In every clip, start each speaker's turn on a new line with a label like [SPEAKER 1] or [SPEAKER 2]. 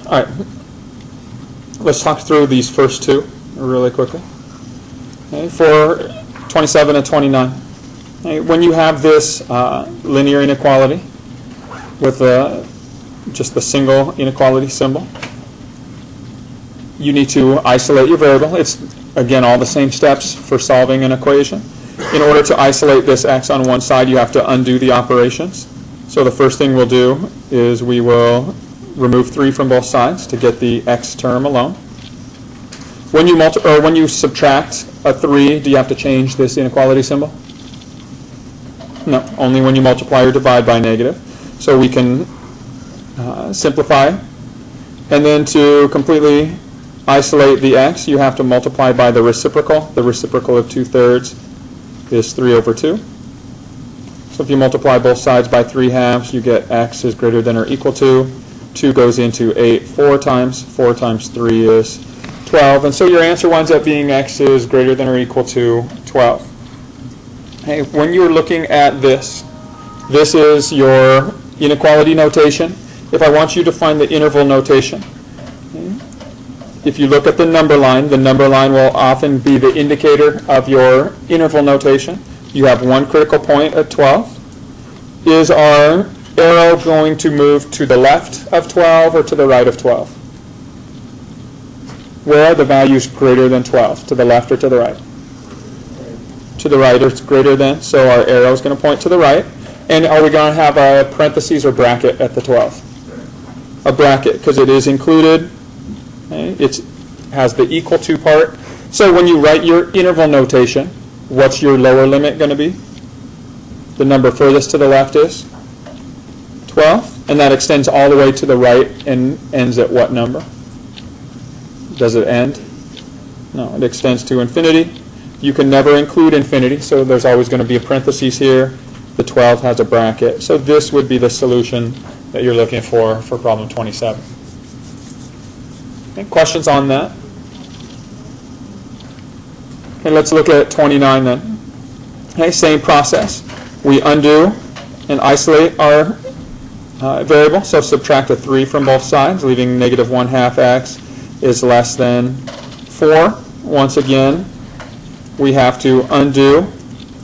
[SPEAKER 1] All right. Let's talk through these first two really quickly. Okay, for 27 and 29. Okay, when you have this linear inequality with just the single inequality symbol, you need to isolate your variable. It's, again, all the same steps for solving an equation. In order to isolate this x on one side, you have to undo the operations. So the first thing we'll do is we will remove 3 from both sides to get the x term alone. When you subtract a 3, do you have to change this inequality symbol? No, only when you multiply or divide by negative. So we can simplify. And then to completely isolate the x, you have to multiply by the reciprocal. The reciprocal of 2/3 is 3/2. So if you multiply both sides by 3/2, you get x is greater than or equal to. 2 goes into 8 4 times. 4 times 3 is 12. And so your answer winds up being x is greater than or equal to 12. Hey, when you're looking at this is your inequality notation. If I want you to find the interval notation, if you look at the number line will often be the indicator of your interval notation. You have one critical point at 12. Is our arrow going to move to the left of 12 or to the right of 12? Where are the values greater than 12? To the left or to the right? To the right, or it's greater than. So our arrow is going to point to the right. And are we going to have a parentheses or bracket at the 12? A bracket, because it is included. Okay? It has the equal to part. So when you write your interval notation, what's your lower limit going to be? The number furthest to the left is 12. And that extends all the way to the right and ends at what number? Does it end? No, it extends to infinity. You can never include infinity, so there's always going to be a parentheses here. The 12 has a bracket. So this would be the solution that you're looking for problem 27. Okay, questions on that? Okay, let's look at 29 then. Okay, same process. We undo and isolate our variable, so subtract a 3 from both sides, leaving negative 1/2 x is less than 4. Once again, we have to undo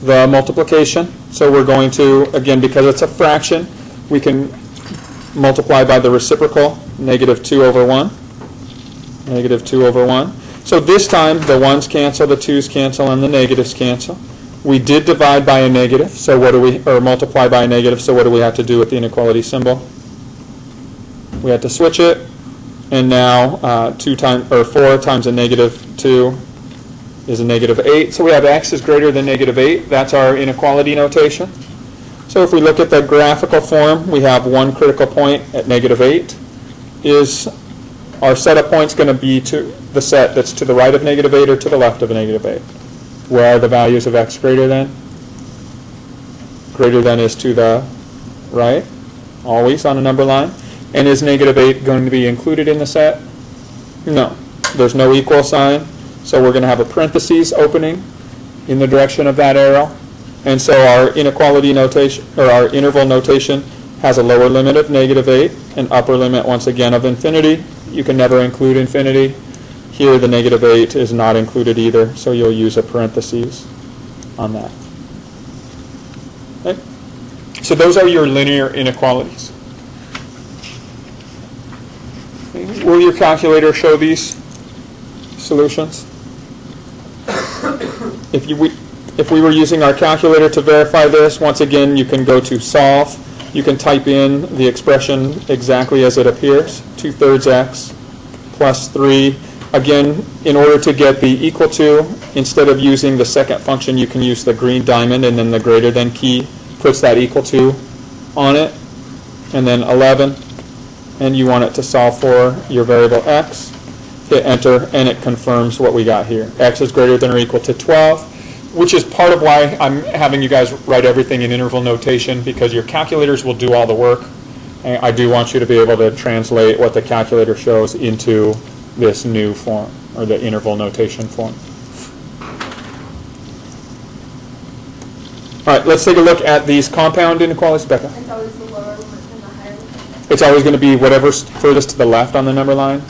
[SPEAKER 1] the multiplication. So we're going to, again, because it's a fraction, we can multiply by the reciprocal, negative 2/1. Negative 2/1. So this time, the 1's cancel, the 2's cancel, and the negatives cancel. We did divide by a negative, so or multiply by a negative, so what do we have to do with the inequality symbol? We have to switch it, and now 4 times a negative 2 is a negative 8. So we have x is greater than negative 8. That's our inequality notation. So if we look at the graphical form, we have one critical point at negative 8. Is our set of points going to be to the set that's to the right of negative 8 or to the left of negative 8? Where are the values of x greater than? Greater than is to the right, always on a number line. And is negative 8 going to be included in the set? No. There's no equal sign. So we're going to have a parentheses opening in the direction of that arrow. And so our inequality notation, or our interval notation, has a lower limit of negative 8, an upper limit, once again, of infinity. You can never include infinity. Here, the negative 8 is not included either, so you'll use a parentheses on that. Okay? So those are your linear inequalities. Okay. Will your calculator show these solutions? If we were using our calculator to verify this, once again, you can go to solve. You can type in the expression exactly as it appears, 2/3 x plus 3. Again, in order to get the equal to, instead of using the second function, you can use the green diamond, and then the greater than key puts that equal to on it, and then 11. And you want it to solve for your variable x. Hit enter, and it confirms what we got here. X is greater than or equal to 12, which is part of why I'm having you guys write everything in interval notation, because your calculators will do all the work. And I do want you to be able to translate what the calculator shows into this new form, or the interval notation form. All right, let's take a look at these compound inequalities. Becca?
[SPEAKER 2] It's always the lower limit and the higher limit.
[SPEAKER 1] it's always going to be whatever's furthest to the left on the number line,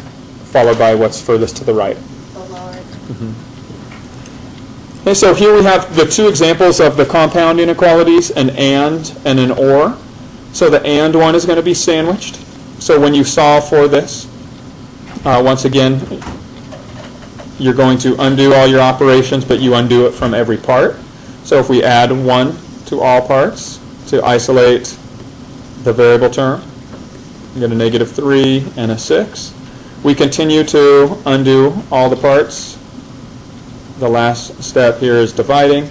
[SPEAKER 1] followed by what's furthest to the right. Okay, so here we have the two examples of the compound inequalities, an and an or. So the and one is going to be sandwiched. So when you solve for this, once again, you're going to undo all your operations, but you undo it from every part. So if we add 1 to all parts to isolate the variable term, we get a -3 and a 6. We continue to undo all the parts. The last step here is dividing.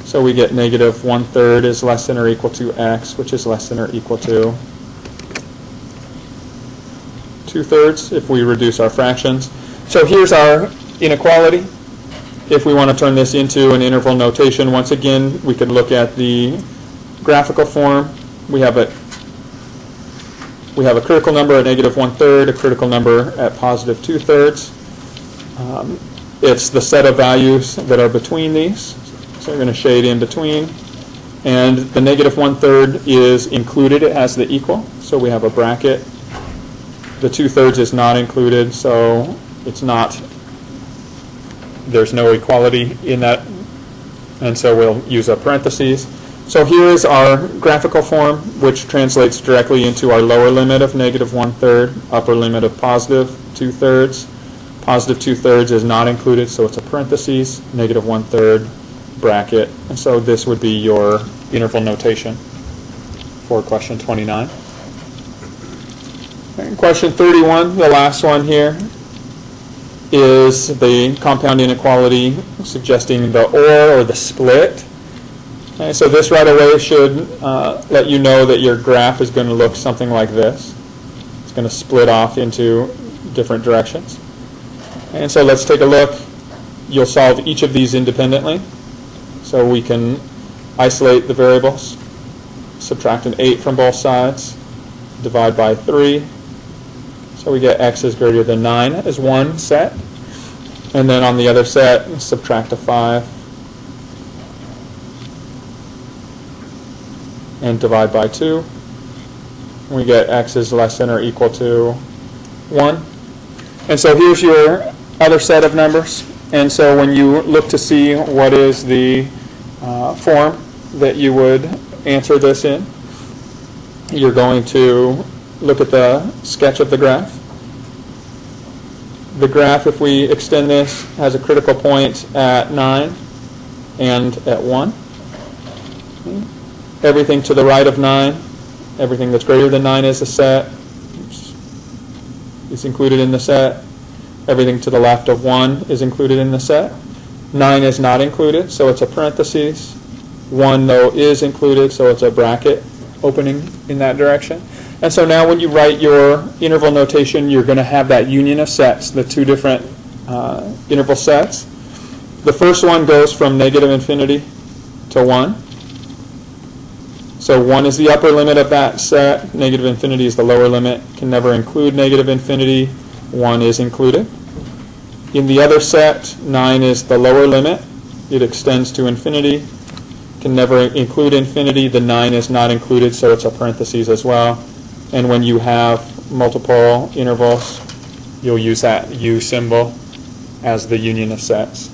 [SPEAKER 1] So we get -1/3 is less than or equal to x, which is less than or equal to 2/3 if we reduce our fractions. So here's our inequality. If we want to turn this into an interval notation, once again, we could look at the graphical form. We have a critical number at -1/3, a critical number at +2/3. It's the set of values that are between these. So we're going to shade in between. And the -1/3 is included. It has the equal. So we have a bracket. The 2/3 is not included, so it's not, there's no equality in that. And so we'll use a parentheses. So here is our graphical form, which translates directly into our lower limit of -1/3, upper limit of +2/3. +2/3 is not included, so it's a parentheses, -1/3, bracket. And so this would be your interval notation for question 29. And question 31, the last one here, is the compound inequality suggesting the or the split. Okay, so this right away should let you know that your graph is going to look something like this. It's going to split off into different directions. And so let's take a look. You'll solve each of these independently. So we can isolate the variables, subtract an 8 from both sides, divide by 3. So we get x is greater than 9 as one set. And then on the other set, subtract a 5 and divide by 2. We get x is less than or equal to 1. And so here's your other set of numbers. And so when you look to see what is the form that you would answer this in, you're going to look at the sketch of the graph. The graph, if we extend this, has a critical point at 9 and at 1. Everything to the right of 9, everything that's greater than 9 is a set. Is included in the set. Everything to the left of 1 is included in the set. 9 is not included, so it's a parentheses. 1, though, is included, so it's a bracket opening in that direction. And so now when you write your interval notation, you're going to have that union of sets, the two different interval sets. The first one goes from -infinity to 1. So 1 is the upper limit of that set. -infinity is the lower limit. Can never include -infinity. 1 is included. In the other set, 9 is the lower limit. It extends to infinity. Can never include infinity. The 9 is not included, so it's a parentheses as well. And when you have multiple intervals, you'll use that U symbol as the union of sets.